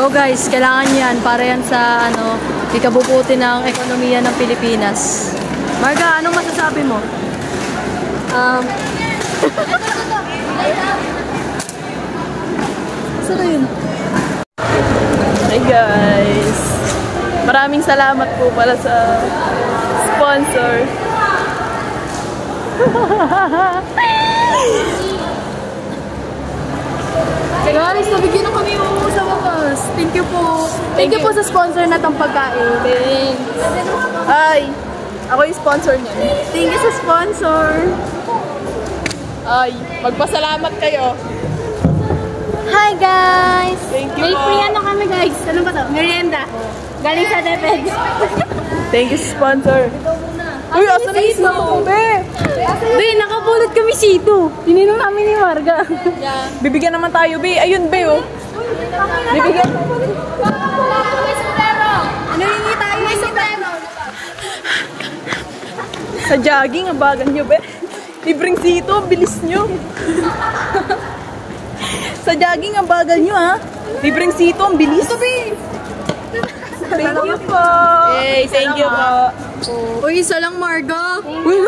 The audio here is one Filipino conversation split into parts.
Go guys, kailangan yan para yan sa ikabubuti ng ekonomiya ng Pilipinas. Marga, anong masasabi mo? Saan yun? Hey guys! Maraming salamat po pala sa sponsor. Guys, nabigyan na kami sa wakas. Thank you po. Thank you po sa sponsor na tong pagkain. Thanks. Ay, ako yung sponsor niya. Thank you sa sponsor. Ay, magpasalamat kayo. Hi guys! Thank you. May free kami guys. Ano ba to? Merienda. Galing sa DepEd. Thank you sa sponsor. Uy, asa na isla ko, be? Be, nakapulot kami sito. Tininom namin ni Marga. Yeah. Bibigyan naman tayo, be. Ayun, be, oh. Bibigyan. May sombrero. Ano hingi tayo? May sombrero. Sa jogging, ang bagal nyo, be. Libreng sito, ang bilis nyo. Sa jogging, ang bagal nyo, ha. Libreng sito, ang bilis. Ito, be. Thank you po. Hey, thank you po. Uy, isa lang, Marga. Uy,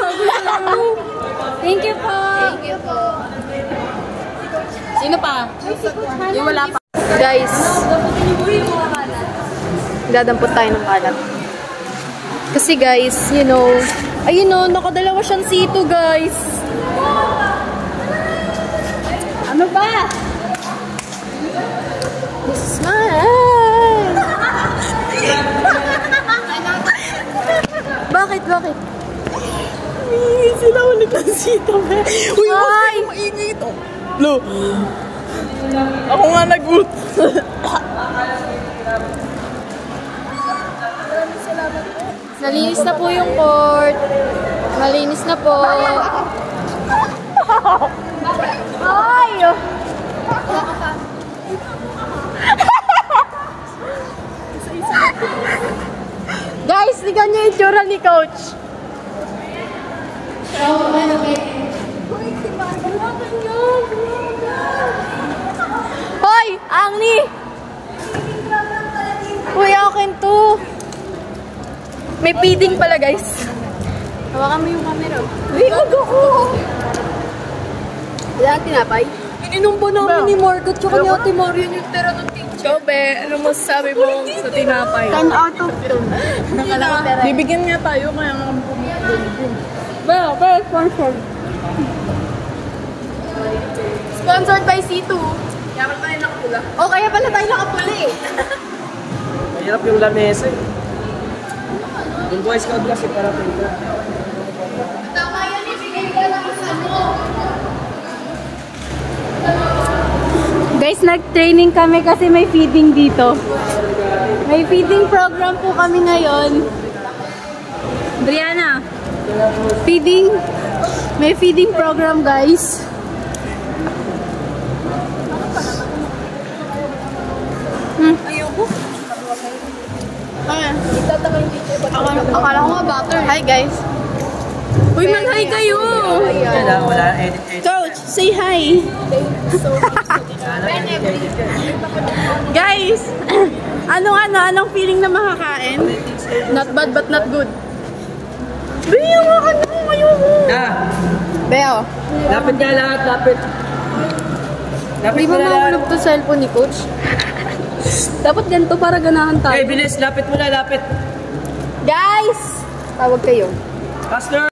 thank you po. Thank you po. Sino pa? Yung wala pa. Guys, dadampot tayo ng kalat. Kasi guys, you know, ayun o, nakadalawa siyang sito, guys. Ano ba? This is mine. Bakit? Bakit? Maingay sila ulit ang sito, be. Uy, ay! Maingay ito. Lo. Ako nga nag-ut. Nalinis na po yung court. Malinis na po. Ay! Guys, tignan niyo yung tsura ni Coach. Hoy! Angni! Uy, akin to. May feeding pala, guys. Hawakan mo yung camera. Uy, ako ko. Wala ang tinapay? Ininom ba namin ni Margaret tsaka ni Ate Marian yung tera ng teacher? Be, ano masasabi mo sa tinapay? 10 out of 10. Bibigyan nga tayo kaya nga Be, sponsored. Sponsored by C2. Kaya pala tayo nakapula. O, kaya pala tayo nakapula eh. Mahirap yung lamesa eh. Yung Boy Scout kasi para tayo. Tama yan, ibigay ka lang isa mo. Guys, nag-training kami kasi may feeding dito. May feeding program po kami ngayon. Brianna, feeding. May feeding program, guys. Ayoko. Akala ko nga butter. Hi, guys. Uy, mag-hi kayo! Wala edit. Coach, say hi! Guys! Anong feeling na makakain? Not bad but not good. Beo, ayoko! Beo! Lapit ka lahat, lapit. Hindi mo mahulog to cellphone ni Coach. Dapat ganito para ganahan tayo. Hey, bilis, lapit mo na, lapit. Guys! Tawag kayo. Pastor!